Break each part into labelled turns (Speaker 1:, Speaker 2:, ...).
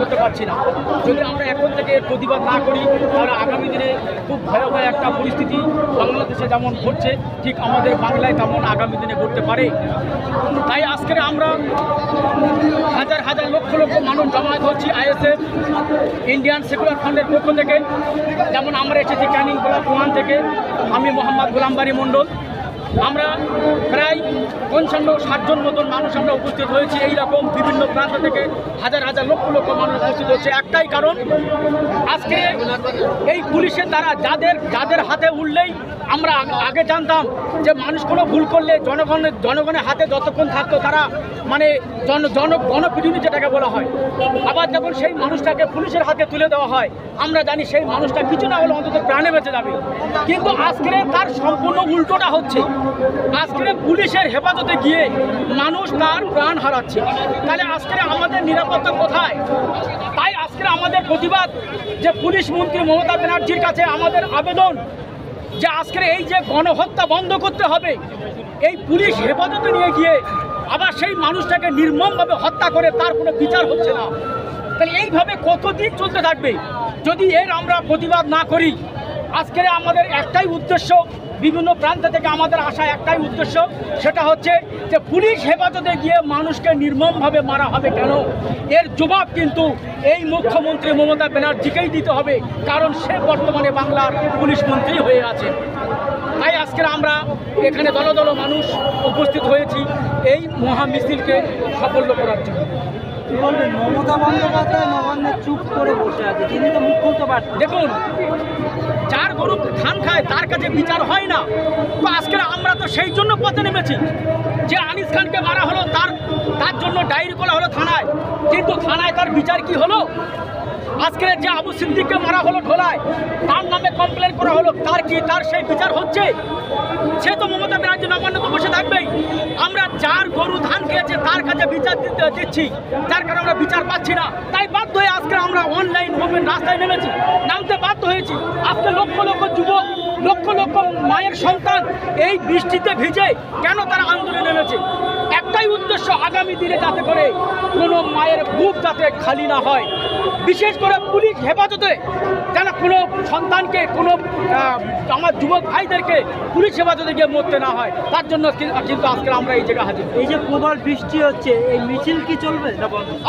Speaker 1: করতে পারছি না। যদি আমরা এখন থেকে এর প্রতিবাদ না করি তাহলে আগামী দিনে খুব ভয়াবহ একটা পরিস্থিতি বাংলাদেশে যেমন ঘটছে ঠিক আমাদের বাংলায় তেমন আগামী দিনে ঘটতে পারে। তাই আজকে আমরা হাজার হাজার লক্ষ লক্ষ মানুষ জমায়েত হচ্ছি আইএসএফ ইন্ডিয়ান সেকুলার ফ্রন্টের পক্ষ থেকে। যেমন আমরা এসেছি ক্যানিং ব্লক 1 থেকে, আমি মোহাম্মদ গোলামবাড়ি মণ্ডল। আমরা প্রায় 55-60 জন মতন মানুষ আমরা উপস্থিত হয়েছি। এইরকম বিভিন্ন প্রান্ত থেকে হাজার হাজার লক্ষ লক্ষ মানুষ উপস্থিত হচ্ছে একটাই কারণ, আজকে এই পুলিশের দ্বারা যাদের হাতে উঠলেই আমরা আগে জানতাম যে মানুষ কোনো ভুল করলে জনগণের হাতে যতক্ষণ থাকতো তারা মানে গণপিটুনি যেটাকে বলা হয়, আবার যখন সেই মানুষটাকে পুলিশের হাতে তুলে দেওয়া হয় আমরা জানি সেই মানুষটা কিছু না হলে অন্তত প্রাণে বেঁচে যাবে। কিন্তু আজকে তার সম্পূর্ণ উল্টোটা হচ্ছে। আজকে পুলিশের হেফাজতে গিয়ে মানুষ তার প্রাণ হারাচ্ছে। তাহলে আজকে আমাদের নিরাপত্তা কোথায়? তাই আজকে আমাদের প্রতিবাদ যে পুলিশ মন্ত্রী মমতা ব্যানার্জির কাছে আমাদের আবেদন যে আজকে এই যে গণহত্যা বন্ধ করতে হবে। এই পুলিশ হেফাজতে নিয়ে গিয়ে আবার সেই মানুষটাকে নির্মমভাবে হত্যা করে তার কোনো বিচার হচ্ছে না। তাহলে এইভাবে কতদিন চলতে থাকবে যদি এর আমরা প্রতিবাদ না করি? আজকে আমাদের একটাই উদ্দেশ্য, বিভিন্ন প্রান্ত থেকে আমাদের আসা একটাই উদ্দেশ্য, সেটা হচ্ছে যে পুলিশ হেফাজতে গিয়ে মানুষকে নির্মমভাবে মারা হবে কেন? এর জবাব কিন্তু এই মুখ্যমন্ত্রী মমতা ব্যানার্জিকেই দিতে হবে, কারণ সে বর্তমানে বাংলার পুলিশ মন্ত্রী হয়ে আছে। তাই আজকে আমরা এখানে দল দল মানুষ উপস্থিত হয়েছি এই মহা মিছিলকে সাফল্য করার জন্য।
Speaker 2: বলবেন মমতা বন্দ্যোপাধ্যায় নবান্নে চুপ করে বসে আছে, তিনি তো মুখ খুলতে পারছেন।
Speaker 1: দেখুন, যার গরু ধান খায় তার কাছে বিচার হয় না। তো আজকে আমরা তো সেই জন্য পথে নেমেছি যে আনিস খানকে মারা হলো, তার জন্য ডায়েরি করা হলো থানায়, কিন্তু থানায় তার বিচার কি হলো? আজকে যে আবু সিদ্দিককে মারা হলো ঢোলায়, তার নামে কমপ্লেন করা হলো, তার সেই বিচার হচ্ছে? সে তো মমতা ব্যানার্জি নবান্ন তো বসে থাকবেই। আমরা যার গরু ধান খেয়েছে তার কাছে বিচার দিচ্ছি, যার কারণে আমরা বিচার পাচ্ছি না। তাই বাধ্য হয়ে আজকে আমরা অনলাইন ওপেন রাস্তায় নামতে বাধ্য হয়েছি। আজকে লক্ষ লক্ষ যুবক, লক্ষ লক্ষ মায়ের সন্তান এই বৃষ্টিতে ভিজে কেন তারা আন্দোলনে নেমেছে? একটাই উদ্দেশ্য, আগামী দিনে যাতে করে কোনো মায়ের বুক যাতে খালি না হয়, বিশেষ করে পুলিশ হেফাজতে যেন কোনো সন্তানকে, কোনো আমার যুবক ভাইদেরকে পুলিশ হেফাজতে গিয়ে মরতে না হয়, তার জন্য কিন্তু আজকে আমরা এই জায়গায় হাজির।
Speaker 2: এই যে প্রবল বৃষ্টি হচ্ছে, এই মিছিল কি চলবে?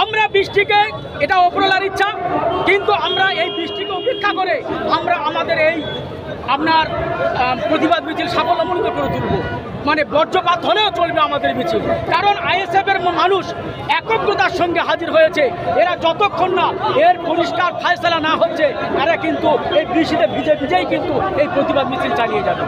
Speaker 1: আমরা বৃষ্টিকে, এটা ওপরওয়ালার ইচ্ছা, কিন্তু আমরা এই বৃষ্টিকে উপেক্ষা করে আমরা আমাদের এই আপনার প্রতিবাদ মিছিল সাফল্যমণ্ডিত করে তুলব। মানে বজ্রপাত হলেও চলবে আমাদের মিছিল, কারণ আইএসএফের মানুষ একত্রতার সঙ্গে হাজির হয়েছে। এরা যতক্ষণ না এর পরিষ্কার ফায়সালা না হচ্ছে, এরা কিন্তু এই বৃষ্টিতে ভিজেই কিন্তু এই প্রতিবাদ মিছিল চালিয়ে যাবে।